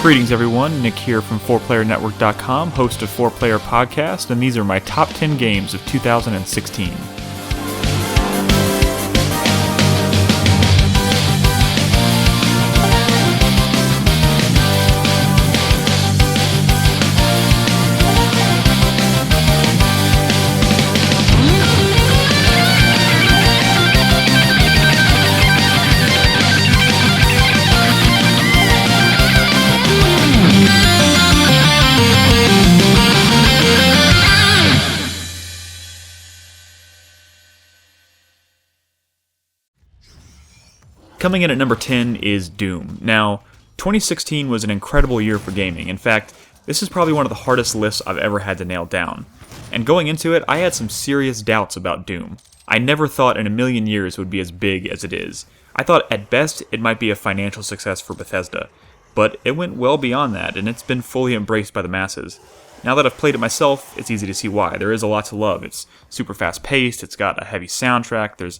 Greetings everyone, Nick here from 4playernetwork.com, host of 4Player Podcast, and these are my top 10 games of 2016. Coming in at number 10 is Doom. Now, 2016 was an incredible year for gaming. In fact, this is probably one of the hardest lists I've ever had to nail down. And going into it, I had some serious doubts about Doom. I never thought in a million years it would be as big as it is. I thought at best it might be a financial success for Bethesda. But it went well beyond that, and it's been fully embraced by the masses. Now that I've played it myself, it's easy to see why. There is a lot to love. It's super fast-paced, it's got a heavy soundtrack, there's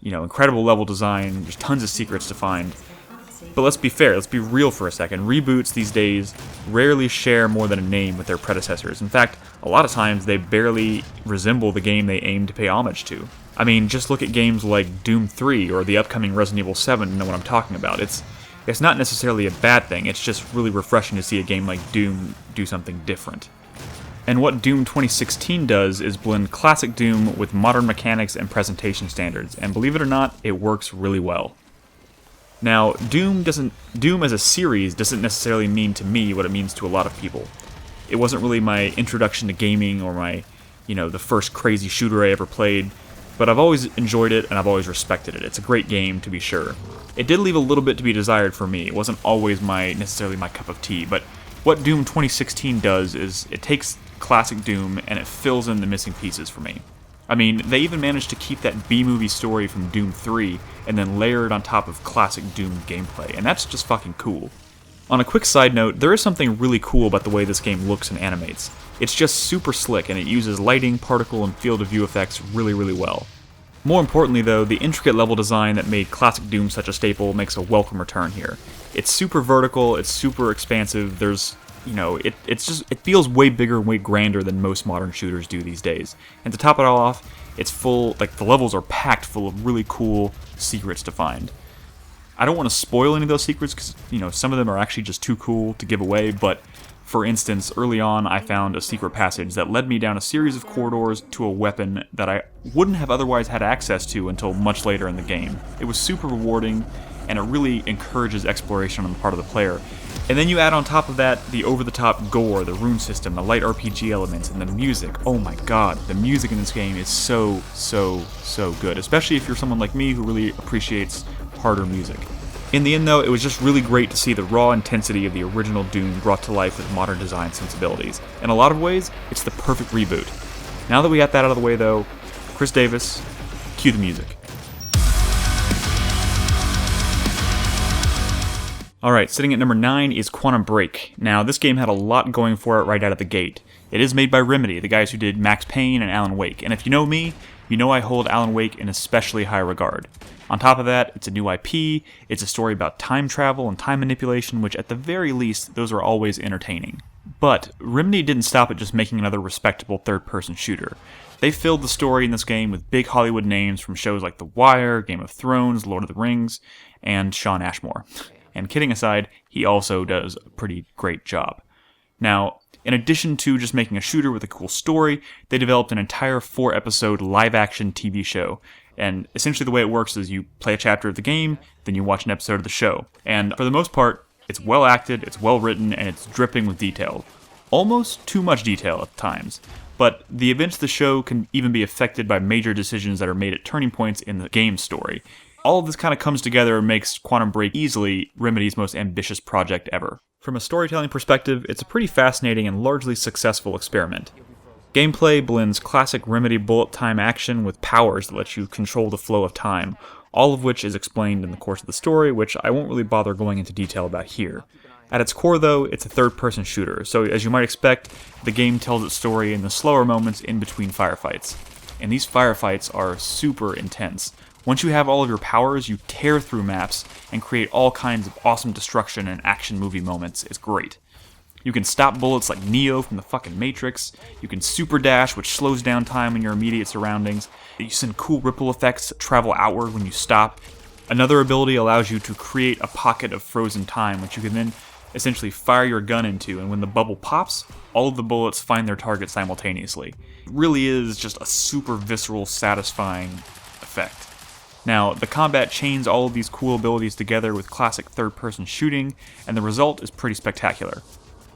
incredible level design, there's tons of secrets to find. But let's be fair, let's be real for a second. Reboots these days rarely share more than a name with their predecessors. In fact, a lot of times they barely resemble the game they aim to pay homage to. I mean, just look at games like Doom 3 or the upcoming Resident Evil 7 and know what I'm talking about. It's not necessarily a bad thing, it's just really refreshing to see a game like Doom do something different. And what Doom 2016 does is blend classic Doom with modern mechanics and presentation standards, and believe it or not, it works really well. Now, Doom as a series doesn't necessarily mean to me what it means to a lot of people. It wasn't really my introduction to gaming or my, the first crazy shooter I ever played, but I've always enjoyed it and I've always respected it. It's a great game, to be sure. It did leave a little bit to be desired for me. It wasn't always necessarily my cup of tea, but what Doom 2016 does is it takes classic Doom and it fills in the missing pieces for me. I mean, they even managed to keep that B-movie story from Doom 3 and then layer it on top of classic Doom gameplay, and that's just fucking cool. On a quick side note, there is something really cool about the way this game looks and animates. It's just super slick and it uses lighting, particle, and field of view effects really, really well. More importantly though, the intricate level design that made classic Doom such a staple makes a welcome return here. It's super vertical, it's super expansive, there's it feels way bigger and way grander than most modern shooters do these days. And to top it all off, it's full, the levels are packed full of really cool secrets to find. I don't want to spoil any of those secrets because, some of them are actually just too cool to give away, but for instance, early on I found a secret passage that led me down a series of corridors to a weapon that I wouldn't have otherwise had access to until much later in the game. It was super rewarding, and it really encourages exploration on the part of the player. And then you add on top of that the over-the-top gore, the rune system, the light RPG elements, and the music. Oh my god, the music in this game is so, so, so good, especially if you're someone like me who really appreciates harder music. In the end though, it was just really great to see the raw intensity of the original Doom brought to life with modern design sensibilities. In a lot of ways, it's the perfect reboot. Now that we got that out of the way though, Chris Davis, cue the music. Alright, sitting at number 9 is Quantum Break. Now, this game had a lot going for it right out of the gate. It is made by Remedy, the guys who did Max Payne and Alan Wake, and if you know me, you know I hold Alan Wake in especially high regard. On top of that, it's a new IP, it's a story about time travel and time manipulation, which at the very least, those are always entertaining. But Remedy didn't stop at just making another respectable third-person shooter. They filled the story in this game with big Hollywood names from shows like The Wire, Game of Thrones, Lord of the Rings, and Shawn Ashmore. And kidding aside, he also does a pretty great job. Now, in addition to just making a shooter with a cool story, they developed an entire 4-episode live-action TV show. And essentially the way it works is you play a chapter of the game, then you watch an episode of the show. And for the most part, it's well acted, it's well written, and it's dripping with detail. Almost too much detail at times. But the events of the show can even be affected by major decisions that are made at turning points in the game story. All of this kind of comes together and makes Quantum Break easily Remedy's most ambitious project ever. From a storytelling perspective, it's a pretty fascinating and largely successful experiment. Gameplay blends classic Remedy bullet time action with powers that let you control the flow of time, all of which is explained in the course of the story, which I won't really bother going into detail about here. At its core, though, it's a third-person shooter, so as you might expect, the game tells its story in the slower moments in between firefights. And these firefights are super intense, Once you have all of your powers, you tear through maps and create all kinds of awesome destruction and action movie moments. It's great. You can stop bullets like Neo from the fucking Matrix. You can super dash, which slows down time in your immediate surroundings. You send cool ripple effects that travel outward when you stop. Another ability allows you to create a pocket of frozen time, which you can then essentially fire your gun into, and when the bubble pops, all of the bullets find their target simultaneously. It really is just a super visceral, satisfying effect. Now, the combat chains all of these cool abilities together with classic third-person shooting, and the result is pretty spectacular.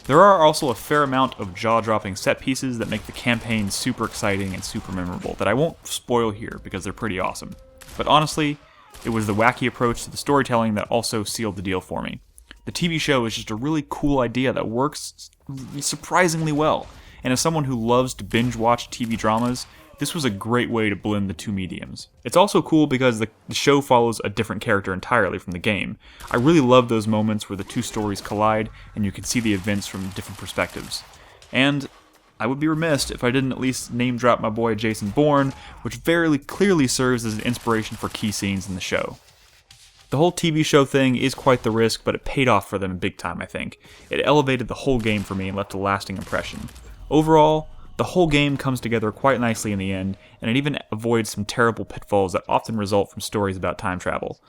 There are also a fair amount of jaw-dropping set pieces that make the campaign super exciting and super memorable that I won't spoil here because they're pretty awesome. But honestly, it was the wacky approach to the storytelling that also sealed the deal for me. The TV show is just a really cool idea that works surprisingly well, and as someone who loves to binge-watch TV dramas, this was a great way to blend the two mediums. It's also cool because the show follows a different character entirely from the game. I really love those moments where the two stories collide and you can see the events from different perspectives. And I would be remiss if I didn't at least name drop my boy Jason Bourne, which very clearly serves as an inspiration for key scenes in the show. The whole TV show thing is quite the risk, but it paid off for them big time, I think. It elevated the whole game for me and left a lasting impression. Overall, the whole game comes together quite nicely in the end, and it even avoids some terrible pitfalls that often result from stories about time travel.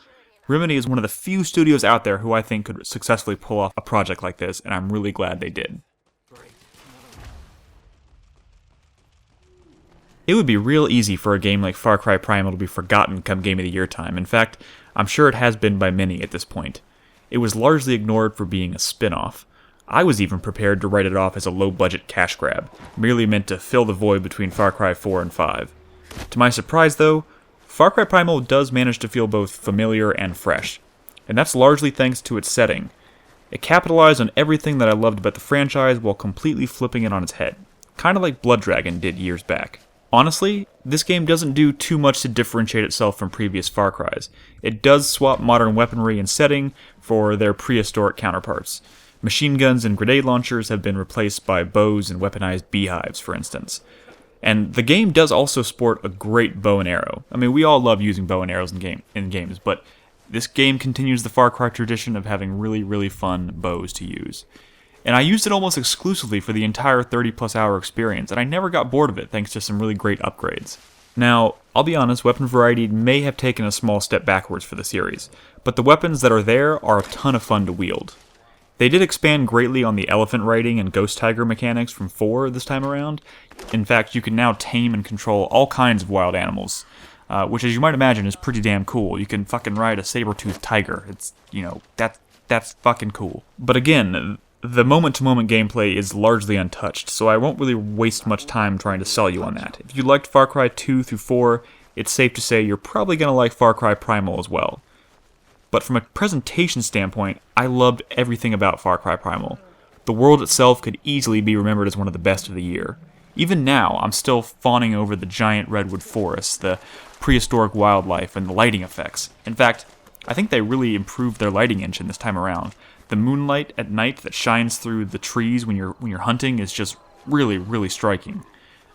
Remedy is one of the few studios out there who I think could successfully pull off a project like this, and I'm really glad they did. It would be real easy for a game like Far Cry Primal to be forgotten come Game of the Year time. In fact, I'm sure it has been by many at this point. It was largely ignored for being a spin-off. I was even prepared to write it off as a low-budget cash grab, merely meant to fill the void between Far Cry 4 and 5. To my surprise, though, Far Cry Primal does manage to feel both familiar and fresh, and that's largely thanks to its setting. It capitalized on everything that I loved about the franchise while completely flipping it on its head, kind of like Blood Dragon did years back. Honestly, this game doesn't do too much to differentiate itself from previous Far Crys. It does swap modern weaponry and setting for their prehistoric counterparts. Machine guns and grenade launchers have been replaced by bows and weaponized beehives, for instance. And the game does also sport a great bow and arrow. I mean, we all love using bow and arrows in games, but this game continues the Far Cry tradition of having really fun bows to use. And I used it almost exclusively for the entire 30+ hour experience, and I never got bored of it thanks to some really great upgrades. Now, I'll be honest, weapon variety may have taken a small step backwards for the series, but the weapons that are there are a ton of fun to wield. They did expand greatly on the elephant riding and ghost tiger mechanics from 4 this time around. In fact, you can now tame and control all kinds of wild animals, which as you might imagine is pretty damn cool. You can fucking ride a saber-toothed tiger. It's, that's fucking cool. But again, the moment-to-moment gameplay is largely untouched, so I won't really waste much time trying to sell you on that. If you liked Far Cry 2 through 4, it's safe to say you're probably going to like Far Cry Primal as well. But from a presentation standpoint, I loved everything about Far Cry Primal. The world itself could easily be remembered as one of the best of the year. Even now, I'm still fawning over the giant redwood forests, the prehistoric wildlife, and the lighting effects. In fact, I think they really improved their lighting engine this time around. The moonlight at night that shines through the trees when you're hunting is just really striking.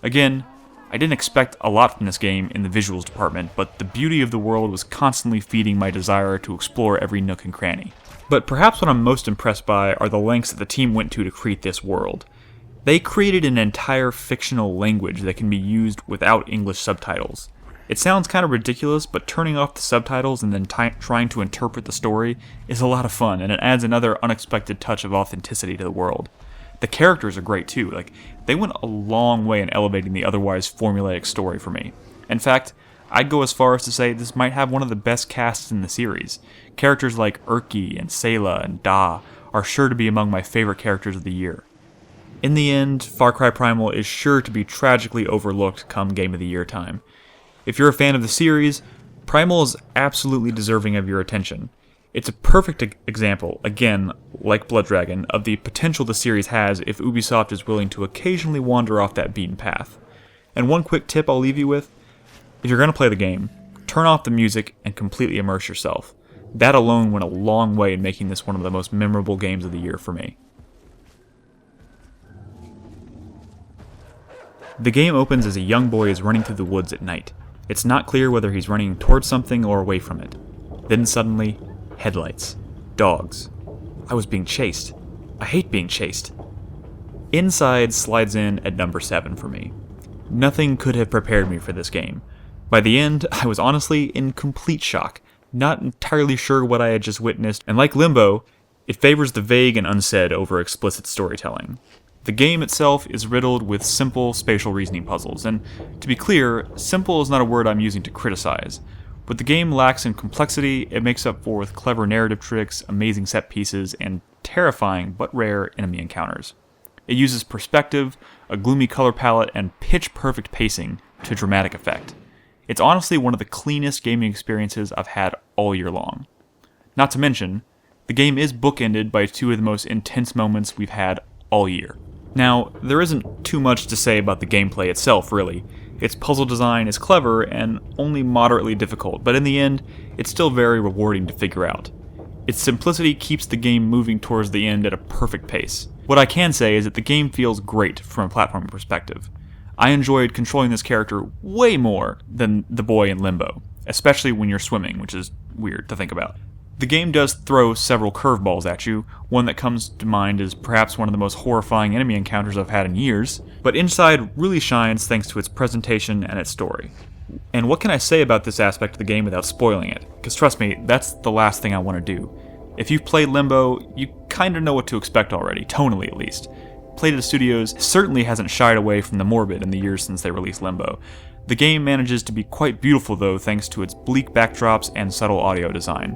Again, I didn't expect a lot from this game in the visuals department, but the beauty of the world was constantly feeding my desire to explore every nook and cranny. But perhaps what I'm most impressed by are the lengths that the team went to create this world. They created an entire fictional language that can be used without English subtitles. It sounds kind of ridiculous, but turning off the subtitles and then trying to interpret the story is a lot of fun, and it adds another unexpected touch of authenticity to the world. The characters are great too. They went a long way in elevating the otherwise formulaic story for me. In fact, I'd go as far as to say this might have one of the best casts in the series. Characters like Urki and Sayla and Da are sure to be among my favorite characters of the year. In the end, Far Cry Primal is sure to be tragically overlooked come Game of the Year time. If you're a fan of the series, Primal is absolutely deserving of your attention. It's a perfect example, again, like Blood Dragon, of the potential the series has if Ubisoft is willing to occasionally wander off that beaten path. And one quick tip I'll leave you with, if you're going to play the game, turn off the music and completely immerse yourself. That alone went a long way in making this one of the most memorable games of the year for me. The game opens as a young boy is running through the woods at night. It's not clear whether he's running towards something or away from it. Then suddenly, headlights. Dogs. I was being chased. I hate being chased. Inside slides in at number 7 for me. Nothing could have prepared me for this game. By the end, I was honestly in complete shock, not entirely sure what I had just witnessed, and like Limbo, it favors the vague and unsaid over explicit storytelling. The game itself is riddled with simple spatial reasoning puzzles, and to be clear, simple is not a word I'm using to criticize. What the game lacks in complexity, it makes up for with clever narrative tricks, amazing set pieces, and terrifying but rare enemy encounters. It uses perspective, a gloomy color palette, and pitch-perfect pacing to dramatic effect. It's honestly one of the cleanest gaming experiences I've had all year long. Not to mention, the game is bookended by 2 of the most intense moments we've had all year. Now, there isn't too much to say about the gameplay itself, really. Its puzzle design is clever and only moderately difficult, but in the end, it's still very rewarding to figure out. Its simplicity keeps the game moving towards the end at a perfect pace. What I can say is that the game feels great from a platforming perspective. I enjoyed controlling this character way more than the boy in Limbo, especially when you're swimming, which is weird to think about. The game does throw several curveballs at you. One that comes to mind is perhaps one of the most horrifying enemy encounters I've had in years, but Inside really shines thanks to its presentation and its story. And what can I say about this aspect of the game without spoiling it? Because trust me, that's the last thing I want to do. If you've played Limbo, you kinda know what to expect already, tonally at least. Playdead Studios certainly hasn't shied away from the morbid in the years since they released Limbo. The game manages to be quite beautiful though thanks to its bleak backdrops and subtle audio design.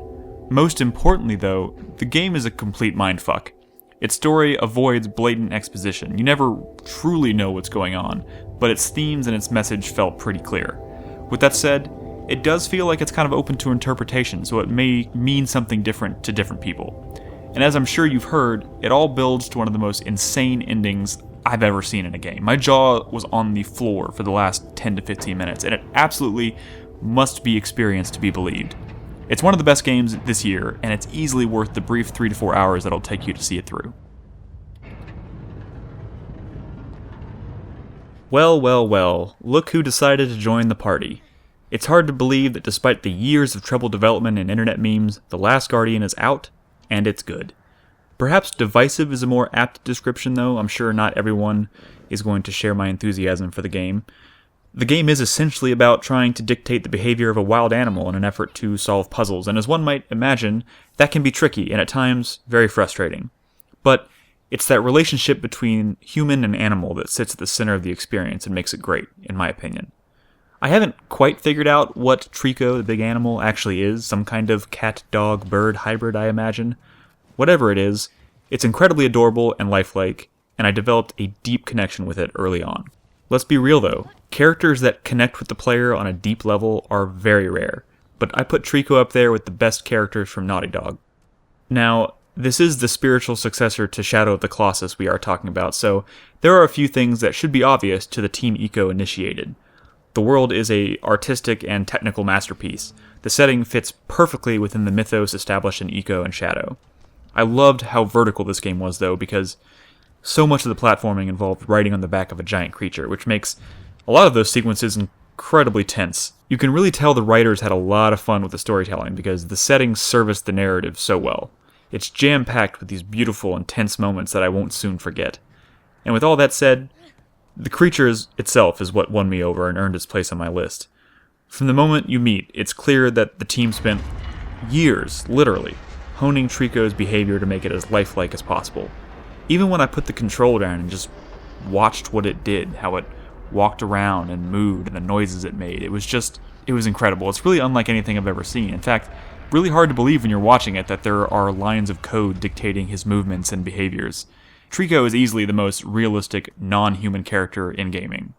Most importantly though, the game is a complete mindfuck. Its story avoids blatant exposition. You never truly know what's going on, but its themes and its message felt pretty clear. With that said, it does feel like it's kind of open to interpretation, so it may mean something different to different people. And as I'm sure you've heard, it all builds to one of the most insane endings I've ever seen in a game. My jaw was on the floor for the last 10 to 15 minutes, and it absolutely must be experienced to be believed. It's one of the best games this year, and it's easily worth the brief 3 to 4 hours that'll take you to see it through. Well, look who decided to join the party. It's hard to believe that despite the years of troubled development and internet memes, The Last Guardian is out, and it's good. Perhaps divisive is a more apt description though. I'm sure not everyone is going to share my enthusiasm for the game. The game is essentially about trying to dictate the behavior of a wild animal in an effort to solve puzzles, and as one might imagine, that can be tricky and at times very frustrating. But it's that relationship between human and animal that sits at the center of the experience and makes it great, in my opinion. I haven't quite figured out what Trico, the big animal, actually is, some kind of cat-dog-bird hybrid, I imagine. Whatever it is, it's incredibly adorable and lifelike, and I developed a deep connection with it early on. Let's be real though, characters that connect with the player on a deep level are very rare, but I put Trico up there with the best characters from Naughty Dog. Now, this is the spiritual successor to Shadow of the Colossus we are talking about, so there are a few things that should be obvious to the Team Ico initiated. The world is a artistic and technical masterpiece. The setting fits perfectly within the mythos established in Ico and Shadow. I loved how vertical this game was though, because so much of the platforming involved riding on the back of a giant creature, which makes a lot of those sequences incredibly tense. You can really tell the writers had a lot of fun with the storytelling because the settings serviced the narrative so well. It's jam-packed with these beautiful, intense moments that I won't soon forget. And with all that said, the creature itself is what won me over and earned its place on my list. From the moment you meet, it's clear that the team spent years, literally, honing Trico's behavior to make it as lifelike as possible. Even when I put the controller down and just watched what it did, how it walked around and moved and the noises it made, it was incredible. It's really unlike anything I've ever seen. In fact, really hard to believe when you're watching it that there are lines of code dictating his movements and behaviors. Trico is easily the most realistic, non-human character in gaming.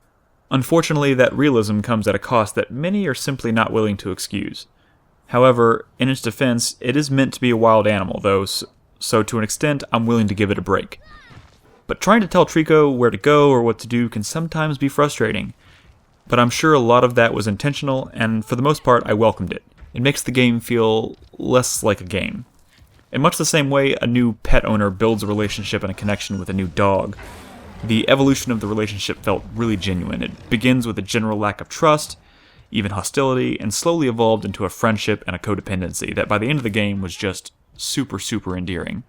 Unfortunately, that realism comes at a cost that many are simply not willing to excuse. However, in its defense, it is meant to be a wild animal, though, so to an extent, I'm willing to give it a break. But trying to tell Trico where to go or what to do can sometimes be frustrating. But I'm sure a lot of that was intentional, and for the most part, I welcomed it. It makes the game feel less like a game. In much the same way a new pet owner builds a relationship and a connection with a new dog, the evolution of the relationship felt really genuine. It begins with a general lack of trust, even hostility, and slowly evolved into a friendship and a codependency that by the end of the game was just super, super endearing.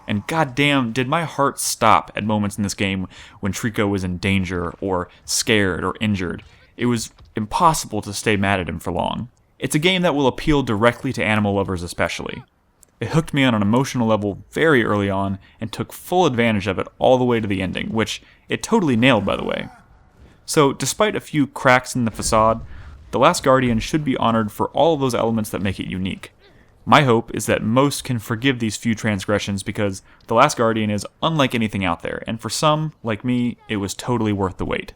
And goddamn, did my heart stop at moments in this game when Trico was in danger, or scared, or injured. It was impossible to stay mad at him for long. It's a game that will appeal directly to animal lovers especially. It hooked me on an emotional level very early on, and took full advantage of it all the way to the ending, which it totally nailed, by the way. So, despite a few cracks in the facade, The Last Guardian should be honored for all of those elements that make it unique. My hope is that most can forgive these few transgressions because The Last Guardian is unlike anything out there, and for some, like me, it was totally worth the wait.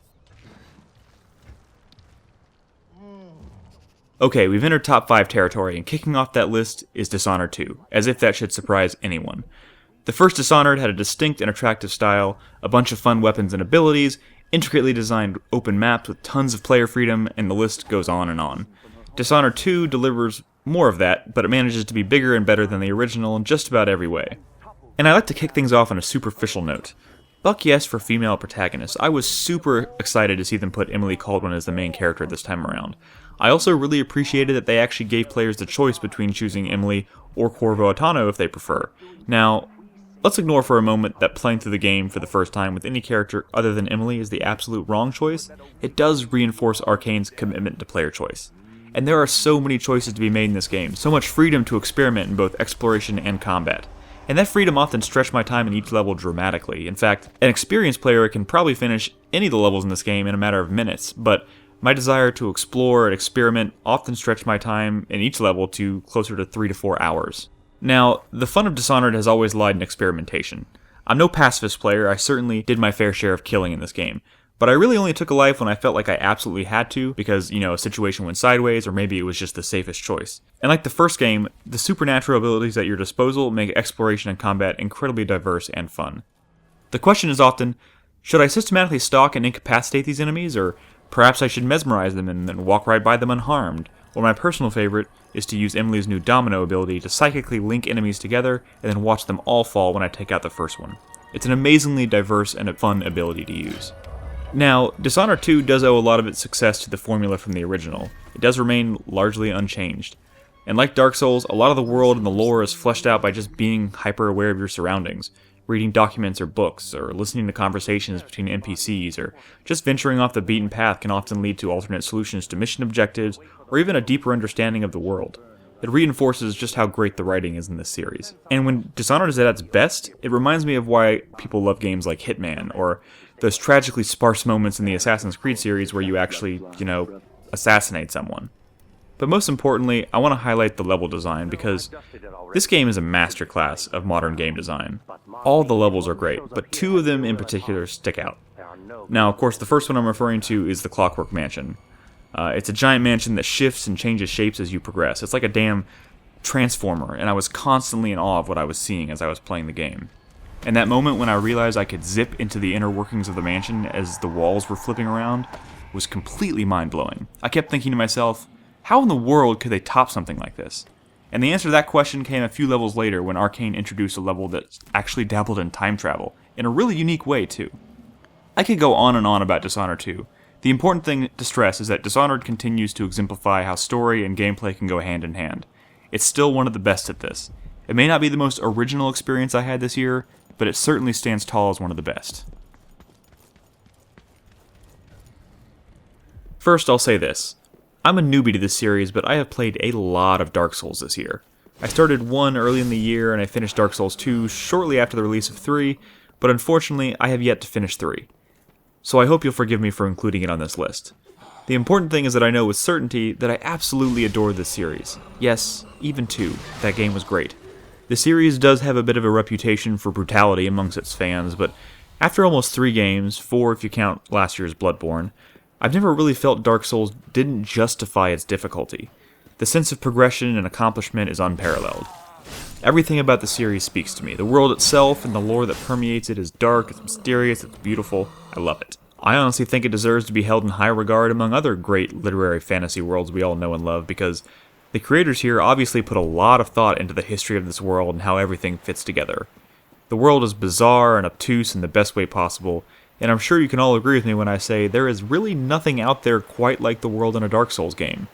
Okay, we've entered top 5 territory, and kicking off that list is Dishonored 2, as if that should surprise anyone. The first Dishonored had a distinct and attractive style, a bunch of fun weapons and abilities, intricately designed open maps with tons of player freedom, and the list goes on and on. Dishonored 2 delivers more of that, but it manages to be bigger and better than the original in just about every way. And I like to kick things off on a superficial note. Buck yes for female protagonists. I was super excited to see them put Emily Caldwell as the main character this time around. I also really appreciated that they actually gave players the choice between choosing Emily or Corvo Attano if they prefer. Now, let's ignore for a moment that playing through the game for the first time with any character other than Emily is the absolute wrong choice. It does reinforce Arcane's commitment to player choice. And there are so many choices to be made in this game, so much freedom to experiment in both exploration and combat. And that freedom often stretched my time in each level dramatically. In fact, an experienced player can probably finish any of the levels in this game in a matter of minutes, but my desire to explore and experiment often stretched my time in each level to closer to 3 to 4 hours. Now, the fun of Dishonored has always lied in experimentation. I'm no pacifist player, I certainly did my fair share of killing in this game, but I really only took a life when I felt like I absolutely had to, because, a situation went sideways, or maybe it was just the safest choice. And like the first game, the supernatural abilities at your disposal make exploration and combat incredibly diverse and fun. The question is often, should I systematically stalk and incapacitate these enemies, or perhaps I should mesmerize them and then walk right by them unharmed? Or my personal favorite is to use Emily's new domino ability to psychically link enemies together and then watch them all fall when I take out the first one. It's an amazingly diverse and a fun ability to use. Now, Dishonored 2 does owe a lot of its success to the formula from the original. It does remain largely unchanged. And like Dark Souls, a lot of the world and the lore is fleshed out by just being hyper-aware of your surroundings, reading documents or books, or listening to conversations between NPCs, or just venturing off the beaten path can often lead to alternate solutions to mission objectives, or even a deeper understanding of the world. It reinforces just how great the writing is in this series. And when Dishonored is at its best, it reminds me of why people love games like Hitman, or those tragically sparse moments in the Assassin's Creed series where you actually, assassinate someone. But most importantly, I want to highlight the level design because this game is a masterclass of modern game design. All the levels are great, but 2 of them in particular stick out. Now, of course, the first one I'm referring to is the Clockwork Mansion. It's a giant mansion that shifts and changes shapes as you progress. It's like a damn transformer, and I was constantly in awe of what I was seeing as I was playing the game. And that moment when I realized I could zip into the inner workings of the mansion as the walls were flipping around was completely mind-blowing. I kept thinking to myself, how in the world could they top something like this? And the answer to that question came a few levels later when Arcane introduced a level that actually dabbled in time travel, in a really unique way too. I could go on and on about Dishonored 2. The important thing to stress is that Dishonored continues to exemplify how story and gameplay can go hand in hand. It's still one of the best at this. It may not be the most original experience I had this year, but it certainly stands tall as one of the best. First, I'll say this. I'm a newbie to this series, but I have played a lot of Dark Souls this year. I started 1 early in the year, and I finished Dark Souls 2 shortly after the release of 3, but unfortunately, I have yet to finish 3. So I hope you'll forgive me for including it on this list. The important thing is that I know with certainty that I absolutely adore this series. Yes, even 2. That game was great. The series does have a bit of a reputation for brutality amongst its fans, but after almost 3 games, 4 if you count last year's Bloodborne, I've never really felt Dark Souls didn't justify its difficulty. The sense of progression and accomplishment is unparalleled. Everything about the series speaks to me. The world itself and the lore that permeates it is dark, it's mysterious, it's beautiful. I love it. I honestly think it deserves to be held in high regard among other great literary fantasy worlds we all know and love because the creators here obviously put a lot of thought into the history of this world and how everything fits together. The world is bizarre and obtuse in the best way possible, and I'm sure you can all agree with me when I say there is really nothing out there quite like the world in a Dark Souls game.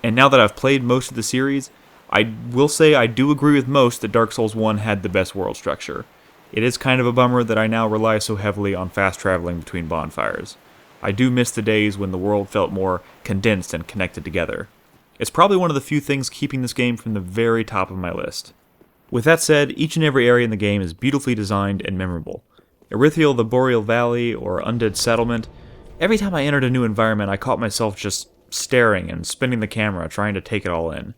And now that I've played most of the series, I will say I do agree with most that Dark Souls 1 had the best world structure. It is kind of a bummer that I now rely so heavily on fast traveling between bonfires. I do miss the days when the world felt more condensed and connected together. It's probably one of the few things keeping this game from the very top of my list. With that said, each and every area in the game is beautifully designed and memorable. Erithiel, the Boreal Valley, or Undead Settlement, every time I entered a new environment I caught myself just staring and spinning the camera trying to take it all in.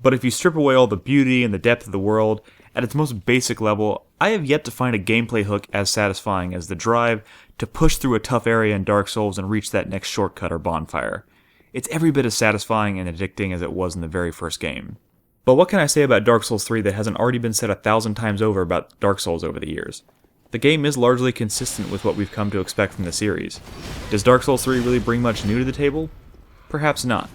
But if you strip away all the beauty and the depth of the world, at its most basic level, I have yet to find a gameplay hook as satisfying as the drive to push through a tough area in Dark Souls and reach that next shortcut or bonfire. It's every bit as satisfying and addicting as it was in the very first game. But what can I say about Dark Souls 3 that hasn't already been said 1,000 times over about Dark Souls over the years? The game is largely consistent with what we've come to expect from the series. Does Dark Souls 3 really bring much new to the table? Perhaps not.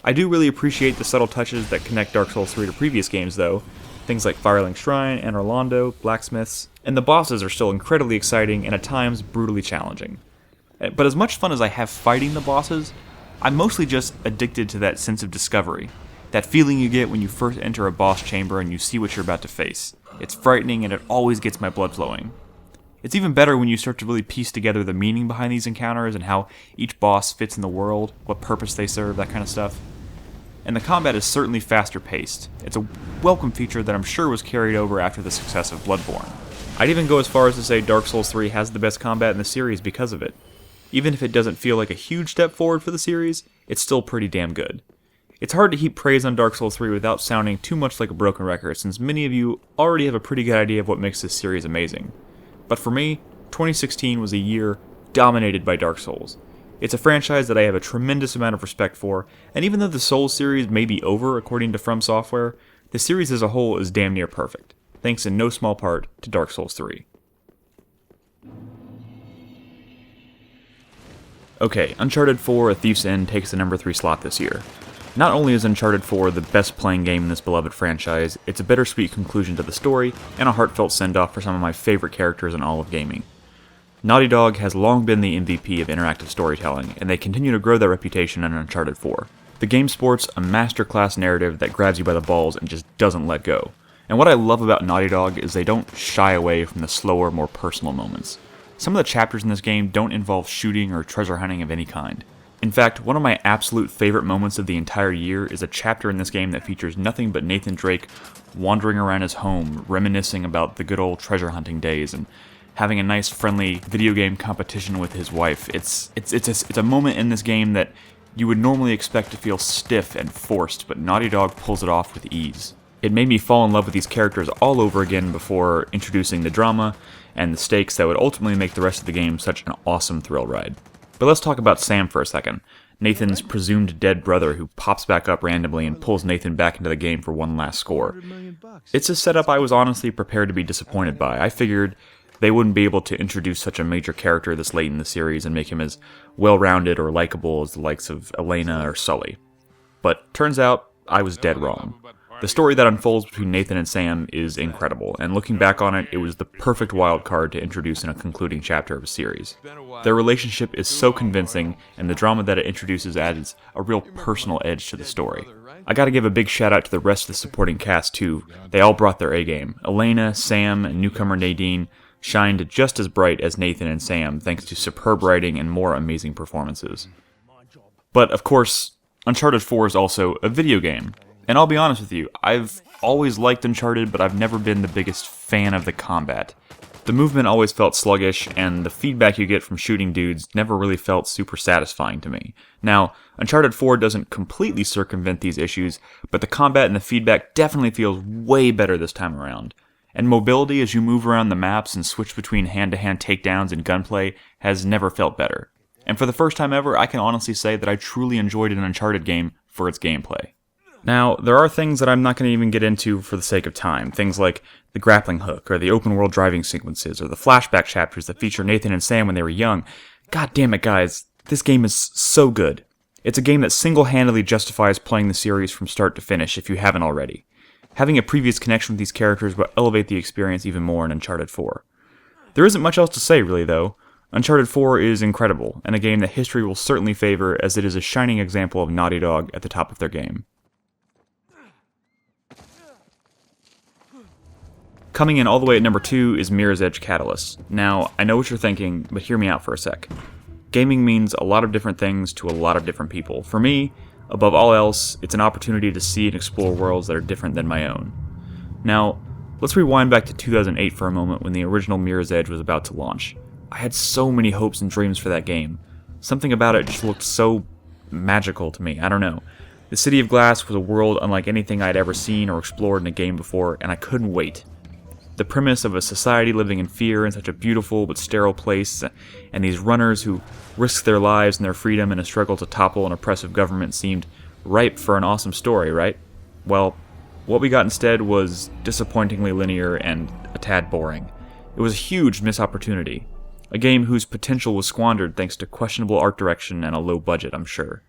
I do really appreciate the subtle touches that connect Dark Souls 3 to previous games though, things like Firelink Shrine, Anor Londo, blacksmiths, and the bosses are still incredibly exciting and at times brutally challenging. But as much fun as I have fighting the bosses, I'm mostly just addicted to that sense of discovery, that feeling you get when you first enter a boss chamber and you see what you're about to face. It's frightening and it always gets my blood flowing. It's even better when you start to really piece together the meaning behind these encounters and how each boss fits in the world, what purpose they serve, that kind of stuff. And the combat is certainly faster paced. It's a welcome feature that I'm sure was carried over after the success of Bloodborne. I'd even go as far as to say Dark Souls 3 has the best combat in the series because of it. Even if it doesn't feel like a huge step forward for the series, it's still pretty damn good. It's hard to heap praise on Dark Souls 3 without sounding too much like a broken record, since many of you already have a pretty good idea of what makes this series amazing. But for me, 2016 was a year dominated by Dark Souls. It's a franchise that I have a tremendous amount of respect for, and even though the Souls series may be over according to From Software, the series as a whole is damn near perfect, thanks in no small part to Dark Souls 3. Okay, Uncharted 4: A Thief's End takes the number 3 slot this year. Not only is Uncharted 4 the best playing game in this beloved franchise, it's a bittersweet conclusion to the story, and a heartfelt send-off for some of my favorite characters in all of gaming. Naughty Dog has long been the MVP of interactive storytelling, and they continue to grow their reputation in Uncharted 4. The game sports a masterclass narrative that grabs you by the balls and just doesn't let go. And what I love about Naughty Dog is they don't shy away from the slower, more personal moments. Some of the chapters in this game don't involve shooting or treasure hunting of any kind. In fact, one of my absolute favorite moments of the entire year is a chapter in this game that features nothing but Nathan Drake wandering around his home, reminiscing about the good old treasure hunting days and having a nice friendly video game competition with his wife. It's a moment in this game that you would normally expect to feel stiff and forced, but Naughty Dog pulls it off with ease. It made me fall in love with these characters all over again before introducing the drama and the stakes that would ultimately make the rest of the game such an awesome thrill ride. But let's talk about Sam for a second, Nathan's presumed dead brother who pops back up randomly and pulls Nathan back into the game for one last score. It's a setup I was honestly prepared to be disappointed by. I figured they wouldn't be able to introduce such a major character this late in the series and make him as well-rounded or likable as the likes of Elena or Sully. But turns out, I was dead wrong. The story that unfolds between Nathan and Sam is incredible, and looking back on it, it was the perfect wild card to introduce in a concluding chapter of a series. Their relationship is so convincing, and the drama that it introduces adds a real personal edge to the story. I gotta give a big shout out to the rest of the supporting cast too. They all brought their A-game. Elena, Sam, and newcomer Nadine shined just as bright as Nathan and Sam thanks to superb writing and more amazing performances. But of course, Uncharted 4 is also a video game. And I'll be honest with you, I've always liked Uncharted, but I've never been the biggest fan of the combat. The movement always felt sluggish, and the feedback you get from shooting dudes never really felt super satisfying to me. Now, Uncharted 4 doesn't completely circumvent these issues, but the combat and the feedback definitely feels way better this time around. And mobility as you move around the maps and switch between hand-to-hand takedowns and gunplay has never felt better. And for the first time ever, I can honestly say that I truly enjoyed an Uncharted game for its gameplay. Now, there are things that I'm not going to even get into for the sake of time. Things like the grappling hook, or the open-world driving sequences, or the flashback chapters that feature Nathan and Sam when they were young. God damn it, guys. This game is so good. It's a game that single-handedly justifies playing the series from start to finish if you haven't already. Having a previous connection with these characters will elevate the experience even more in Uncharted 4. There isn't much else to say, really, though. Uncharted 4 is incredible, and a game that history will certainly favor, as it is a shining example of Naughty Dog at the top of their game. Coming in all the way at number 2 is Mirror's Edge Catalyst. Now, I know what you're thinking, but hear me out for a sec. Gaming means a lot of different things to a lot of different people. For me, above all else, it's an opportunity to see and explore worlds that are different than my own. Now, let's rewind back to 2008 for a moment when the original Mirror's Edge was about to launch. I had so many hopes and dreams for that game. Something about it just looked so magical to me, I don't know. The City of Glass was a world unlike anything I'd ever seen or explored in a game before, and I couldn't wait. The premise of a society living in fear in such a beautiful but sterile place, and these runners who risk their lives and their freedom in a struggle to topple an oppressive government seemed ripe for an awesome story, right? Well, what we got instead was disappointingly linear and a tad boring. It was a huge missed opportunity. A game whose potential was squandered thanks to questionable art direction and a low budget, I'm sure.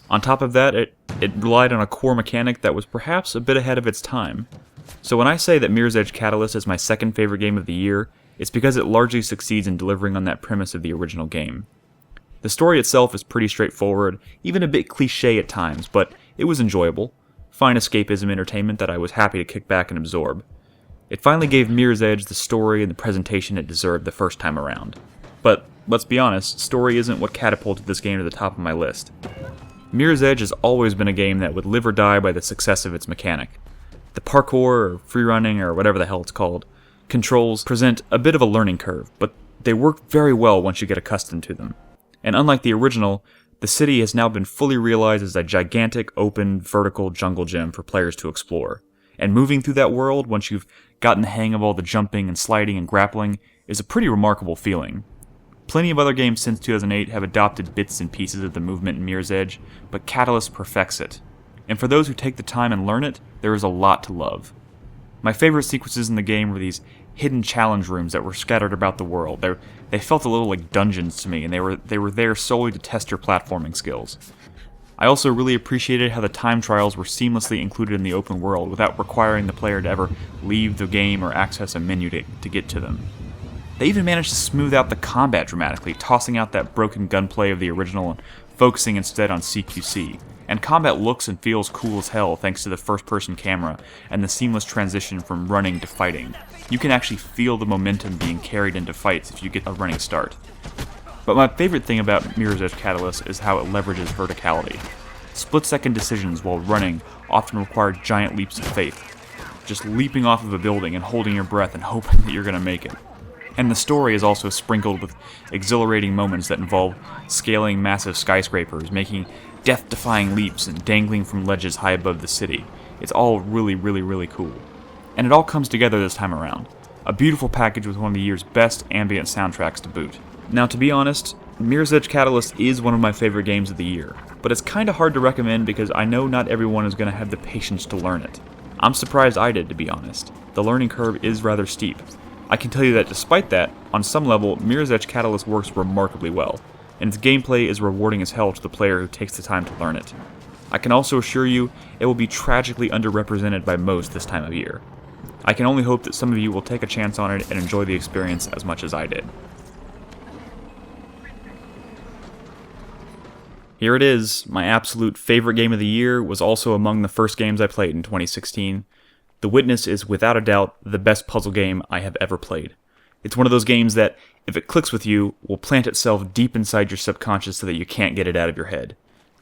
On top of that, it relied on a core mechanic that was perhaps a bit ahead of its time. So when I say that Mirror's Edge Catalyst is my second favorite game of the year, it's because it largely succeeds in delivering on that premise of the original game. The story itself is pretty straightforward, even a bit cliché at times, but it was enjoyable. Fine escapism entertainment that I was happy to kick back and absorb. It finally gave Mirror's Edge the story and the presentation it deserved the first time around. But, let's be honest, story isn't what catapulted this game to the top of my list. Mirror's Edge has always been a game that would live or die by the success of its mechanic. The parkour, or freerunning, or whatever the hell it's called, controls present a bit of a learning curve, but they work very well once you get accustomed to them. And unlike the original, the city has now been fully realized as a gigantic, open, vertical jungle gym for players to explore. And moving through that world, once you've gotten the hang of all the jumping and sliding and grappling, is a pretty remarkable feeling. Plenty of other games since 2008 have adopted bits and pieces of the movement in Mirror's Edge, but Catalyst perfects it. And for those who take the time and learn it, there is a lot to love. My favorite sequences in the game were these hidden challenge rooms that were scattered about the world. They felt a little like dungeons to me, and they were there solely to test your platforming skills. I also really appreciated how the time trials were seamlessly included in the open world without requiring the player to ever leave the game or access a menu to get to them. They even managed to smooth out the combat dramatically, tossing out that broken gunplay of the original and focusing instead on CQC. And combat looks and feels cool as hell thanks to the first-person camera and the seamless transition from running to fighting. You can actually feel the momentum being carried into fights if you get a running start. But my favorite thing about Mirror's Edge Catalyst is how it leverages verticality. Split-second decisions while running often require giant leaps of faith. Just leaping off of a building and holding your breath and hoping that you're going to make it. And the story is also sprinkled with exhilarating moments that involve scaling massive skyscrapers, making death-defying leaps, and dangling from ledges high above the city. It's all really cool. And it all comes together this time around. A beautiful package with one of the year's best ambient soundtracks to boot. Now, to be honest, Mirror's Edge Catalyst is one of my favorite games of the year, but it's kinda hard to recommend because I know not everyone is going to have the patience to learn it. I'm surprised I did, to be honest. The learning curve is rather steep. I can tell you that despite that, on some level, Mirror's Edge Catalyst works remarkably well, and its gameplay is rewarding as hell to the player who takes the time to learn it. I can also assure you, it will be tragically underrepresented by most this time of year. I can only hope that some of you will take a chance on it and enjoy the experience as much as I did. Here it is, my absolute favorite game of the year was also among the first games I played in 2016. The Witness is without a doubt the best puzzle game I have ever played. It's one of those games that, if it clicks with you, will plant itself deep inside your subconscious so that you can't get it out of your head.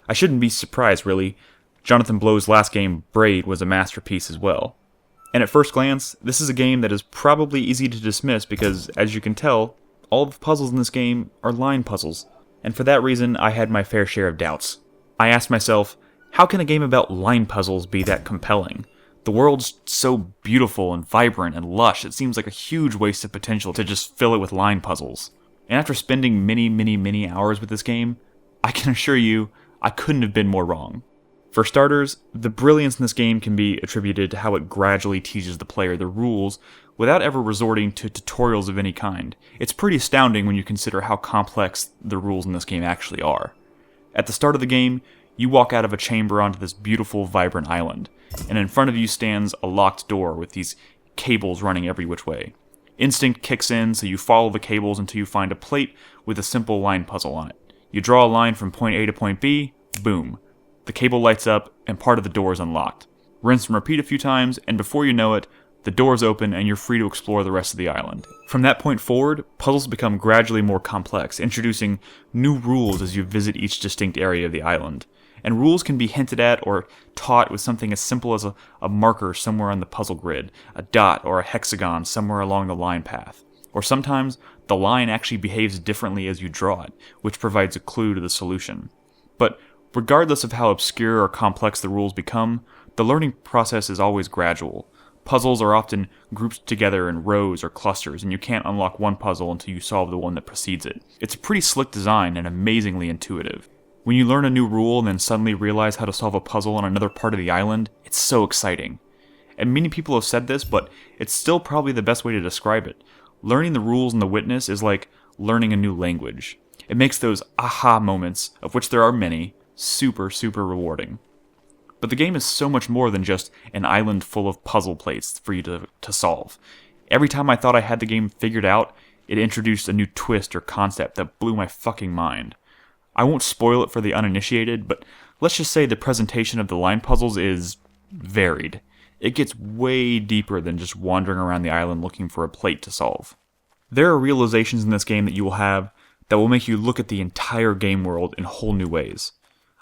I shouldn't be surprised, really. Jonathan Blow's last game, Braid, was a masterpiece as well. And at first glance, this is a game that is probably easy to dismiss because, as you can tell, all of the puzzles in this game are line puzzles. And for that reason, I had my fair share of doubts. I asked myself, how can a game about line puzzles be that compelling? The world's so beautiful and vibrant and lush, it seems like a huge waste of potential to just fill it with line puzzles. And after spending many hours with this game, I can assure you, I couldn't have been more wrong. For starters, the brilliance in this game can be attributed to how it gradually teaches the player the rules without ever resorting to tutorials of any kind. It's pretty astounding when you consider how complex the rules in this game actually are. At the start of the game, you walk out of a chamber onto this beautiful, vibrant island, and in front of you stands a locked door with these cables running every which way. Instinct kicks in, so you follow the cables until you find a plate with a simple line puzzle on it. You draw a line from point A to point B, boom. The cable lights up, and part of the door is unlocked. Rinse and repeat a few times, and before you know it, the doors open and you're free to explore the rest of the island. From that point forward, puzzles become gradually more complex, introducing new rules as you visit each distinct area of the island. And rules can be hinted at or taught with something as simple as a marker somewhere on the puzzle grid, a dot or a hexagon somewhere along the line path. Or sometimes, the line actually behaves differently as you draw it, which provides a clue to the solution. But regardless of how obscure or complex the rules become, the learning process is always gradual. Puzzles are often grouped together in rows or clusters, and you can't unlock one puzzle until you solve the one that precedes it. It's a pretty slick design and amazingly intuitive. When you learn a new rule and then suddenly realize how to solve a puzzle on another part of the island, it's so exciting. And many people have said this, but it's still probably the best way to describe it. Learning the rules in The Witness is like learning a new language. It makes those aha moments, of which there are many, super rewarding. But the game is so much more than just an island full of puzzle plates for you to solve. Every time I thought I had the game figured out, it introduced a new twist or concept that blew my fucking mind. I won't spoil it for the uninitiated, but let's just say the presentation of the line puzzles is varied. It gets way deeper than just wandering around the island looking for a plate to solve. There are realizations in this game that you will have that will make you look at the entire game world in whole new ways.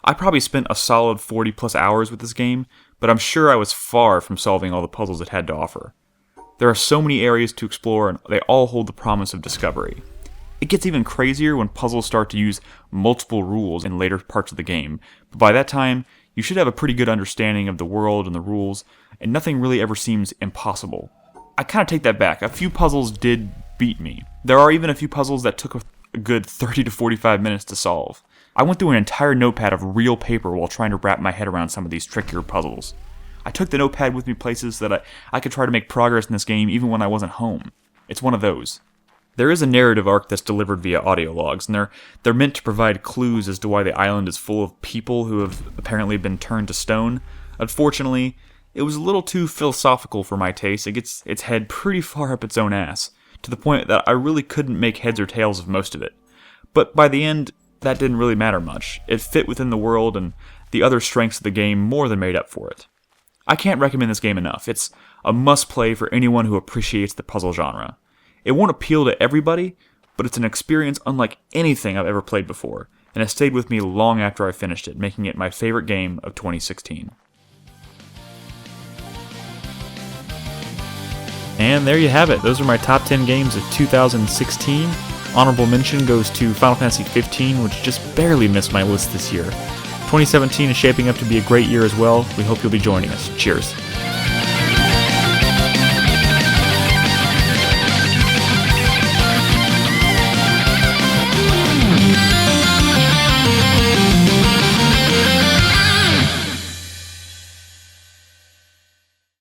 I probably spent a solid 40 plus hours with this game, but I'm sure I was far from solving all the puzzles it had to offer. There are so many areas to explore, and they all hold the promise of discovery. It gets even crazier when puzzles start to use multiple rules in later parts of the game, but by that time, you should have a pretty good understanding of the world and the rules, and nothing really ever seems impossible. I kind of take that back. A few puzzles did beat me. There are even a few puzzles that took a good 30 to 45 minutes to solve. I went through an entire notepad of real paper while trying to wrap my head around some of these trickier puzzles. I took the notepad with me places so that I could try to make progress in this game even when I wasn't home. It's one of those. There is a narrative arc that's delivered via audio logs, and they're meant to provide clues as to why the island is full of people who have apparently been turned to stone. Unfortunately, it was a little too philosophical for my taste. It gets its head pretty far up its own ass, to the point that I really couldn't make heads or tails of most of it. But by the end, that didn't really matter much. It fit within the world, and the other strengths of the game more than made up for it. I can't recommend this game enough. It's a must-play for anyone who appreciates the puzzle genre. It won't appeal to everybody, but it's an experience unlike anything I've ever played before, and it stayed with me long after I finished it, making it my favorite game of 2016. And there you have it. Those are my top 10 games of 2016. Honorable mention goes to Final Fantasy 15, which just barely missed my list this year. 2017 is shaping up to be a great year as well. We hope you'll be joining us. Cheers.